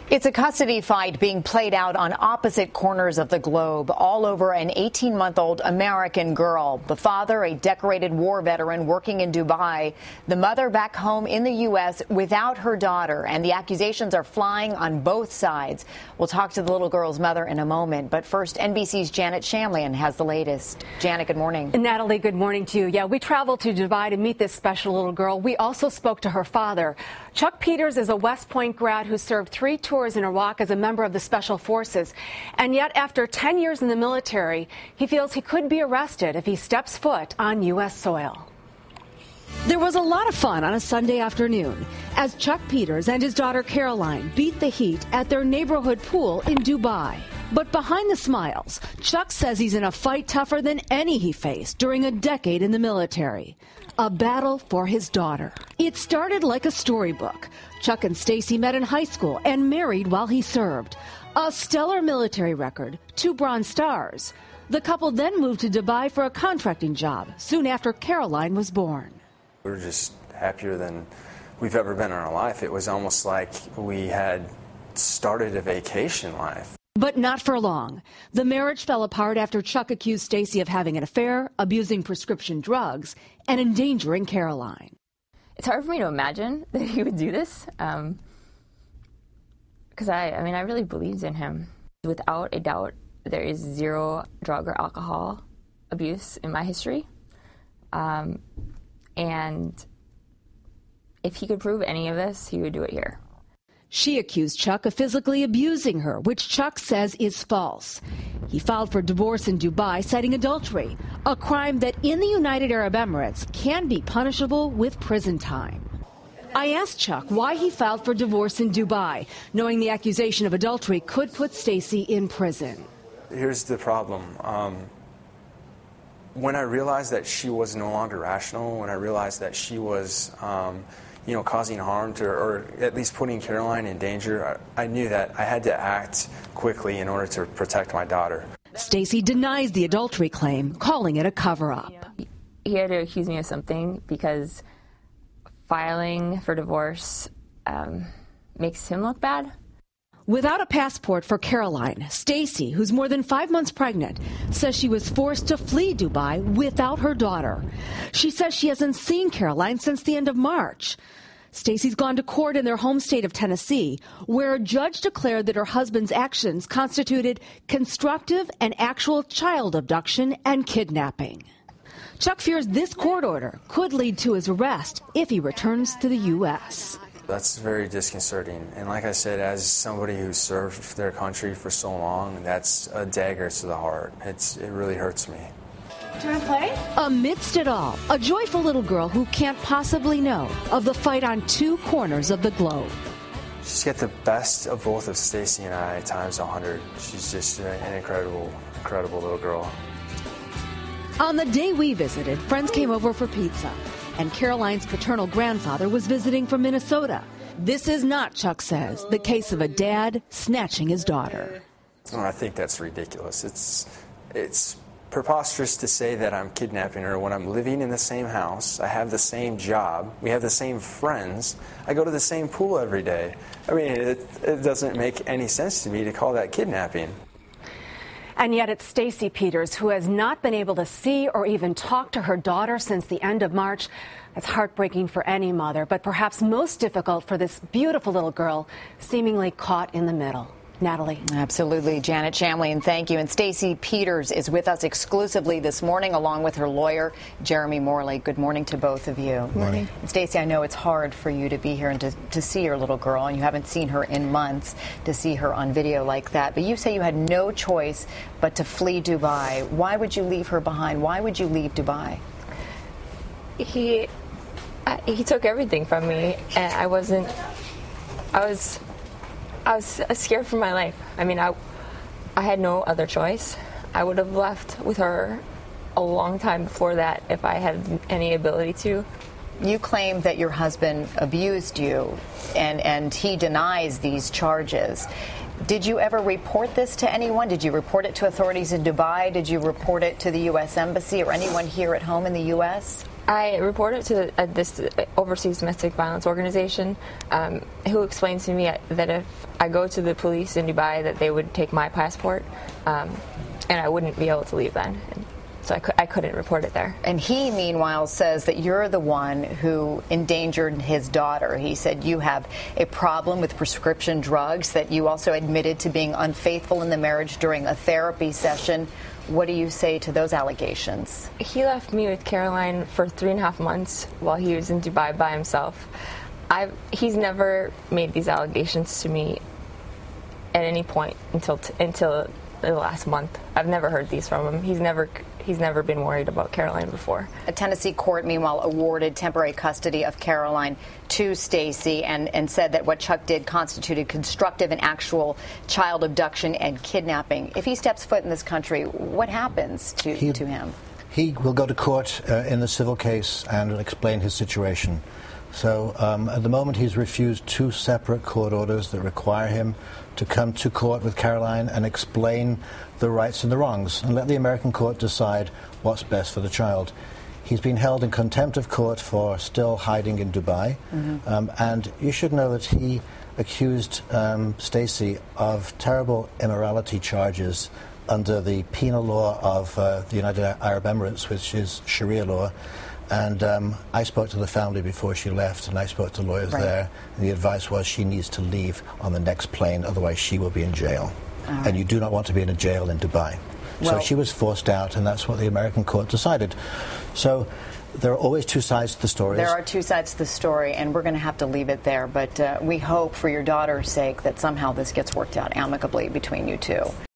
It's a custody fight being played out on opposite corners of the globe, all over an 18-month-old American girl. The father, a decorated war veteran working in Dubai. The mother back home in the U.S. without her daughter. And the accusations are flying on both sides. We'll talk to the little girl's mother in a moment. But first, NBC's Janet Shamlian has the latest. Janet, good morning. Natalie, good morning to you. Yeah, we traveled to Dubai to meet this special little girl. We also spoke to her father. Chuck Peters is a West Point grad who served 3 tours in Iraq as a member of the Special Forces. And yet, after 10 years in the military, he feels he could be arrested if he steps foot on U.S. soil. There was a lot of fun on a Sunday afternoon as Chuck Peters and his daughter Caroline beat the heat at their neighborhood pool in Dubai. But behind the smiles, Chuck says he's in a fight tougher than any he faced during a decade in the military. A battle for his daughter. It started like a storybook. Chuck and Stacy met in high school and married while he served. A stellar military record, 2 Bronze Stars. The couple then moved to Dubai for a contracting job soon after Caroline was born. We were just happier than we've ever been in our life. It was almost like we had started a vacation life. But not for long. The marriage fell apart after Chuck accused Stacy of having an affair, abusing prescription drugs, and endangering Caroline. It's hard for me to imagine that he would do this, because I really believed in him. Without a doubt, there is 0 drug or alcohol abuse in my history. And if he could prove any of this, he would do it here. She accused Chuck of physically abusing her, which Chuck says is false. He filed for divorce in Dubai, citing adultery, a crime that in the United Arab Emirates can be punishable with prison time. I asked Chuck why he filed for divorce in Dubai, knowing the accusation of adultery could put Stacy in prison. Here's the problem. When I realized that she was no longer rational, when I realized that she was causing harm to her, or at least putting Caroline in danger, I knew that I had to act quickly in order to protect my daughter. Stacy denies the adultery claim, calling it a cover-up. He had to accuse me of something because filing for divorce makes him look bad. Without a passport for Caroline, Stacy, who's more than 5 months pregnant, says she was forced to flee Dubai without her daughter. She says she hasn't seen Caroline since the end of March. Stacy's gone to court in their home state of Tennessee, where a judge declared that her husband's actions constituted constructive and actual child abduction and kidnapping. Chuck fears this court order could lead to his arrest if he returns to the U.S. That's very disconcerting. And like I said, as somebody who served their country for so long, that's a dagger to the heart. It really hurts me. Do you want to play? Amidst it all, a joyful little girl who can't possibly know of the fight on 2 corners of the globe. She's got the best of both of Stacy and I times 100. She's just an incredible little girl. On the day we visited, friends came over for pizza, and Caroline's paternal grandfather was visiting from Minnesota. This is not, Chuck says, the case of a dad snatching his daughter. I think that's ridiculous. It's preposterous to say that I'm kidnapping her when I'm living in the same house, I have the same job, we have the same friends, I go to the same pool every day. I mean, it doesn't make any sense to me to call that kidnapping. And yet it's Stacy Peters who has not been able to see or even talk to her daughter since the end of March. It's heartbreaking for any mother, but perhaps most difficult for this beautiful little girl seemingly caught in the middle. Natalie. Absolutely. Janet Shamlian, thank you. And Stacy Peters is with us exclusively this morning, along with her lawyer, Jeremy Morley. Good morning to both of you. Good morning. Stacy, I know it's hard for you to be here and to see your little girl, and you haven't seen her in months, to see her on video like that. But you say you had no choice but to flee Dubai. Why would you leave her behind? Why would you leave Dubai? He took everything from me, and I was scared for my life. I mean, I had no other choice. I would have left with her a long time before that if I had any ability to. You claim that your husband abused you, and he denies these charges. Did you ever report this to anyone? Did you report it to authorities in Dubai? Did you report it to the U.S. Embassy or anyone here at home in the U.S.? I reported to this overseas domestic violence organization who explained to me that if I go to the police in Dubai that they would take my passport and I wouldn't be able to leave then. So I couldn't report it there. And he, meanwhile, says that you're the one who endangered his daughter. He said you have a problem with prescription drugs, that you also admitted to being unfaithful in the marriage during a therapy session. What do you say to those allegations? He left me with Caroline for 3.5 months while he was in Dubai by himself. He's never made these allegations to me at any point until the last month. I've never heard these from him. He's never been worried about Caroline before. A Tennessee court, meanwhile, awarded temporary custody of Caroline to Stacy and said that what Chuck did constituted constructive and actual child abduction and kidnapping. If he steps foot in this country, what happens to him? He will go to court in the civil case and explain his situation. So at the moment he's refused 2 separate court orders that require him to come to court with Caroline and explain the rights and the wrongs and let the American court decide what's best for the child. He's been held in contempt of court for still hiding in Dubai. And you should know that he accused Stacy of terrible immorality charges under the penal law of the United Arab Emirates, which is Sharia law. And I spoke to the family before she left, and I spoke to lawyers there, and the advice was she needs to leave on the next plane, otherwise she will be in jail. And you do not want to be in a jail in Dubai. Well, so she was forced out, and that's what the American court decided. So there are always 2 sides to the story. There are 2 sides to the story, and we're going to have to leave it there. But we hope, for your daughter's sake, that somehow this gets worked out amicably between you two.